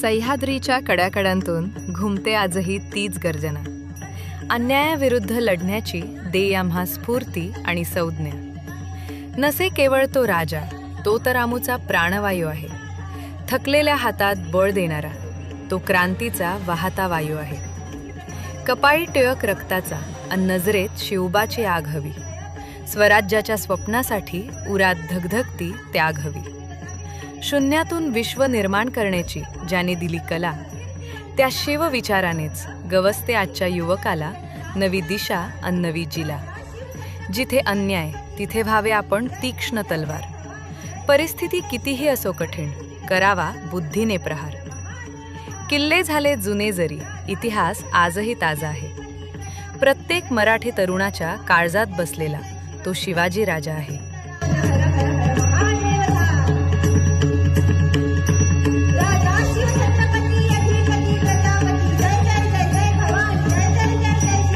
सह्याद्रीच्या कड्याकड्यांतून घुमते आजही तीच गर्जना. अन्यायाविरुद्ध लढण्याची दे आम्हा स्फूर्ती आणि संज्ञा. नसे केवळ तो राजा, तो तर आमूचा प्राणवायू आहे. थकलेल्या हातात बळ देणारा, तो क्रांतीचा वाहता वायू आहे. कपाळी टिळक रक्ताचा अन नजरेत शिवबाची आग हवी. स्वराज्याच्या स्वप्नासाठी उरात धगधगती त्याग हवी. शून्यातून विश्व निर्माण करण्याची ज्याने दिली कला, त्या शिवविचारानेच गवसते आजच्या युवकाला नवी दिशा अन नवी जिला. जिथे अन्याय तिथे व्हावे आपण तीक्ष्ण तलवार. परिस्थिती कितीही असो कठीण, करावा बुद्धीने प्रहार. किल्ले झाले जुने जरी, इतिहास आजही ताजा आहे. प्रत्येक मराठी तरुणाच्या काळजात बसलेला तो शिवाजी राजा आहे.